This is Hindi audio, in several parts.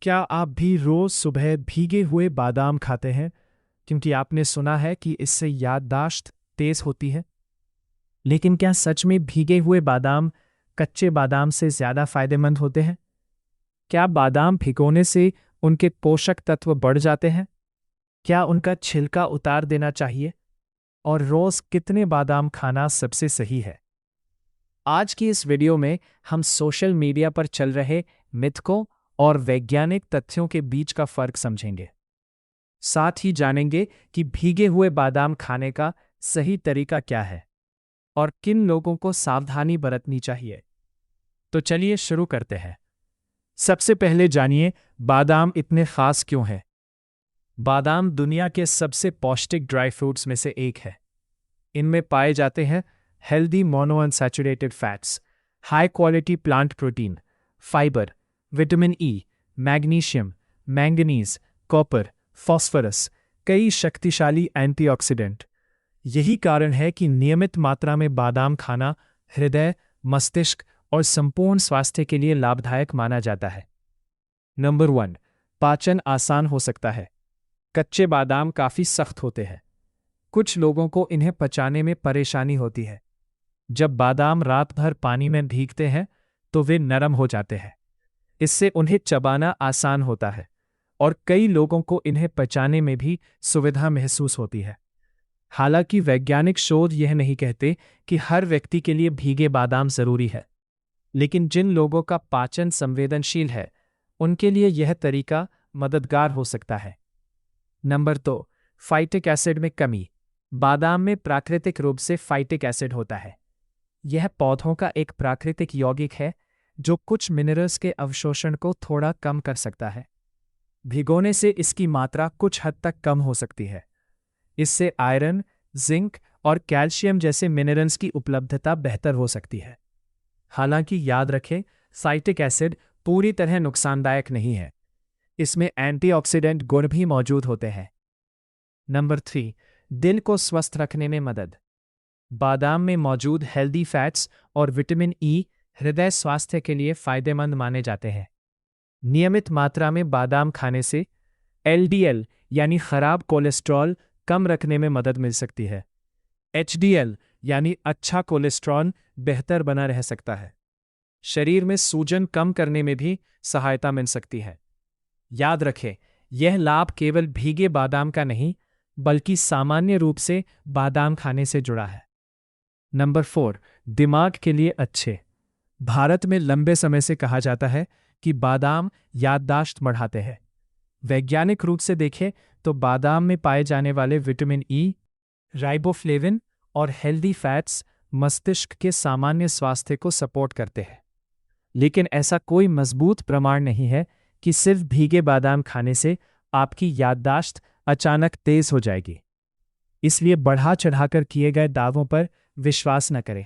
क्या आप भी रोज सुबह भीगे हुए बादाम खाते हैं क्योंकि आपने सुना है कि इससे याददाश्त तेज होती है? लेकिन क्या सच में भीगे हुए बादाम कच्चे बादाम से ज्यादा फायदेमंद होते हैं? क्या बादाम भिगोने से उनके पोषक तत्व बढ़ जाते हैं? क्या उनका छिलका उतार देना चाहिए? और रोज कितने बादाम खाना सबसे सही है? आज की इस वीडियो में हम सोशल मीडिया पर चल रहे मिथकों और वैज्ञानिक तथ्यों के बीच का फर्क समझेंगे। साथ ही जानेंगे कि भीगे हुए बादाम खाने का सही तरीका क्या है और किन लोगों को सावधानी बरतनी चाहिए। तो चलिए शुरू करते हैं। सबसे पहले जानिए बादाम इतने खास क्यों हैं। बादाम दुनिया के सबसे पौष्टिक ड्राई फ्रूट्स में से एक है। इनमें पाए जाते हैं healthy monounsaturated fats, high quality plant protein, fibre, vitamin E, magnesium, manganese, copper, phosphorus, कई शक्तिशाली एंटीऑक्सीडेंट। यही कारण है कि नियमित मात्रा में बादाम खाना हृदय, मस्तिष्क और संपूर्ण स्वास्थ्य के लिए लाभदायक माना जाता है। नंबर 1, पाचन आसान हो सकता है। कच्चे बादाम काफी सख्त होते हैं। कुछ लोगों को इन्हें पचाने में परेशानी होती है। जब बादाम रात भर पानी में भीगते हैं तो वे नरम हो जाते हैं। इससे उन्हें चबाना आसान होता है और कई लोगों को इन्हें पचाने में भी सुविधा महसूस होती है। हालांकि वैज्ञानिक शोध यह नहीं कहते कि हर व्यक्ति के लिए भीगे बादाम जरूरी है, लेकिन जिन लोगों का पाचन संवेदनशील है उनके लिए यह तरीका मददगार हो सकता है। नंबर 2, फाइटिक एसिड में कमी। बादाम में प्राकृतिक रूप से फाइटिक एसिड होता है। यह पौधों का एक प्राकृतिक यौगिक है जो कुछ मिनरल्स के अवशोषण को थोड़ा कम कर सकता है। भिगोने से इसकी मात्रा कुछ हद तक कम हो सकती है। इससे आयरन, जिंक और कैल्शियम जैसे मिनरल्स की उपलब्धता बेहतर हो सकती है। हालांकि याद रखें, फाइटिक एसिड पूरी तरह नुकसानदायक नहीं है। इसमें एंटीऑक्सीडेंट गुण भी मौजूद होते हैं। नंबर 3, दिल को स्वस्थ रखने में मदद। बादाम में मौजूद हेल्दी फैट्स और विटामिन ई हृदय स्वास्थ्य के लिए फायदेमंद माने जाते हैं। नियमित मात्रा में बादाम खाने से एलडीएल यानी खराब कोलेस्ट्रॉल कम रखने में मदद मिल सकती है। एचडीएल यानी अच्छा कोलेस्ट्रॉल बेहतर बना रह सकता है। शरीर में सूजन कम करने में भी सहायता मिल सकती है। याद रखें, यह लाभ केवल भीगे बादाम का नहीं बल्कि सामान्य रूप से बादाम खाने से जुड़ा है। नंबर 4, दिमाग के लिए अच्छे। भारत में लंबे समय से कहा जाता है कि बादाम याददाश्त बढ़ाते हैं। वैज्ञानिक रूप से देखें तो बादाम में पाए जाने वाले विटामिन ई, राइबोफ्लेविन और हेल्दी फैट्स मस्तिष्क के सामान्य स्वास्थ्य को सपोर्ट करते हैं। लेकिन ऐसा कोई मजबूत प्रमाण नहीं है कि सिर्फ भीगे बादाम खाने से आपकी याददाश्त अचानक तेज हो जाएगी। इसलिए बढ़ा चढ़ाकर किए गए दावों पर विश्वास न करें।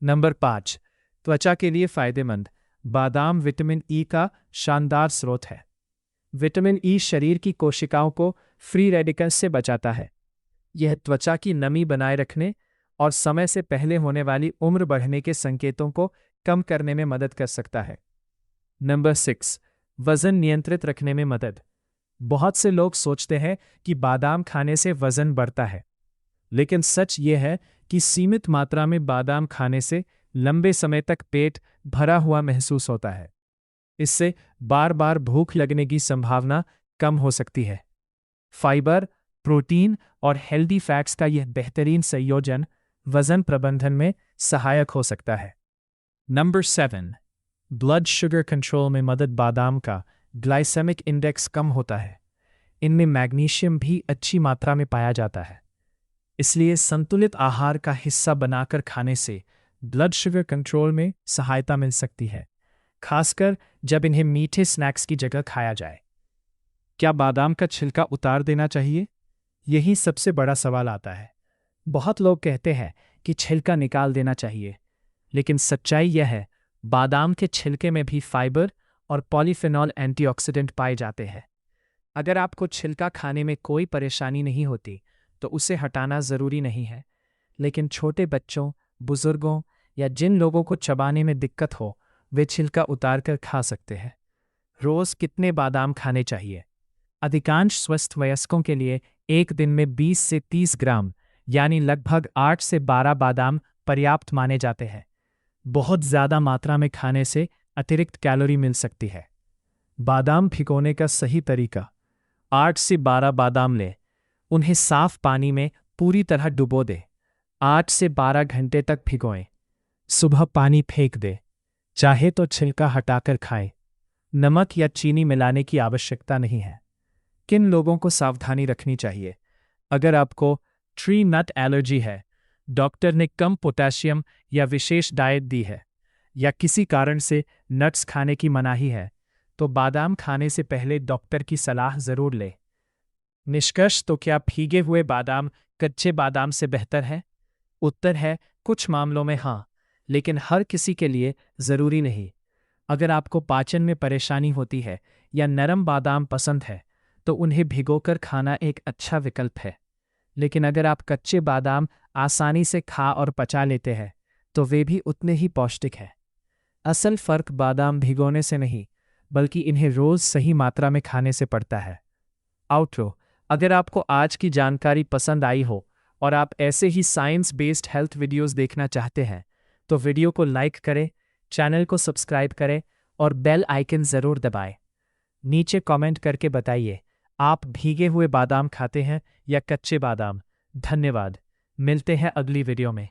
नंबर 5, त्वचा के लिए फायदेमंद। बादाम विटामिन ई का शानदार स्रोत है। विटामिन ई शरीर की कोशिकाओं को फ्री रेडिकल्स से बचाता है। यह त्वचा की नमी बनाए रखने और समय से पहले होने वाली उम्र बढ़ने के संकेतों को कम करने में मदद कर सकता है। नंबर 6, वजन नियंत्रित रखने में मदद। बहुत से लोग सोचते हैं कि बादाम खाने से वजन बढ़ता है, लेकिन सच यह है कि सीमित मात्रा में बादाम खाने से लंबे समय तक पेट भरा हुआ महसूस होता है। इससे बार बार भूख लगने की संभावना कम हो सकती है। फाइबर, प्रोटीन और हेल्दी फैट्स का यह बेहतरीन संयोजन वजन प्रबंधन में सहायक हो सकता है। नंबर 7, ब्लड शुगर कंट्रोल में मदद। बादाम का ग्लाइसेमिक इंडेक्स कम होता है। इनमें मैग्नीशियम भी अच्छी मात्रा में पाया जाता है। इसलिए संतुलित आहार का हिस्सा बनाकर खाने से ब्लड शुगर कंट्रोल में सहायता मिल सकती है, खासकर जब इन्हें मीठे स्नैक्स की जगह खाया जाए। क्या बादाम का छिलका उतार देना चाहिए? यही सबसे बड़ा सवाल आता है। बहुत लोग कहते हैं कि छिलका निकाल देना चाहिए, लेकिन सच्चाई यह है, बादाम के छिलके में भी फाइबर और पॉलीफेनॉल एंटीऑक्सीडेंट पाए जाते हैं। अगर आपको छिलका खाने में कोई परेशानी नहीं होती तो उसे हटाना ज़रूरी नहीं है, लेकिन छोटे बच्चों, बुजुर्गों या जिन लोगों को चबाने में दिक्कत हो वे छिलका उतार कर खा सकते हैं। रोज कितने बादाम खाने चाहिए? अधिकांश स्वस्थ वयस्कों के लिए एक दिन में 20 से 30 ग्राम यानी लगभग 8 से 12 बादाम पर्याप्त माने जाते हैं। बहुत ज़्यादा मात्रा में खाने से अतिरिक्त कैलोरी मिल सकती है। बादाम भिगोने का सही तरीका: 8 से 12 बादाम लें, उन्हें साफ पानी में पूरी तरह डुबो दें, 8 से 12 घंटे तक भिगोएं। सुबह पानी फेंक दें, चाहे तो छिलका हटाकर खाएं। नमक या चीनी मिलाने की आवश्यकता नहीं है। किन लोगों को सावधानी रखनी चाहिए? अगर आपको ट्री नट एलर्जी है, डॉक्टर ने कम पोटेशियम या विशेष डाइट दी है, या किसी कारण से नट्स खाने की मनाही है, तो बादाम खाने से पहले डॉक्टर की सलाह जरूर लें। निष्कर्ष: तो क्या भीगे हुए बादाम कच्चे बादाम से बेहतर है? उत्तर है कुछ मामलों में हाँ, लेकिन हर किसी के लिए जरूरी नहीं। अगर आपको पाचन में परेशानी होती है या नरम बादाम पसंद है, तो उन्हें भिगोकर खाना एक अच्छा विकल्प है। लेकिन अगर आप कच्चे बादाम आसानी से खा और पचा लेते हैं, तो वे भी उतने ही पौष्टिक हैं। असल फर्क बादाम भिगोने से नहीं, बल्कि इन्हें रोज सही मात्रा में खाने से पड़ता है। आउटरो: अगर आपको आज की जानकारी पसंद आई हो और आप ऐसे ही साइंस बेस्ड हेल्थ वीडियोस देखना चाहते हैं, तो वीडियो को लाइक करें, चैनल को सब्सक्राइब करें और बेल आइकन ज़रूर दबाएं। नीचे कमेंट करके बताइए, आप भीगे हुए बादाम खाते हैं या कच्चे बादाम? धन्यवाद। मिलते हैं अगली वीडियो में।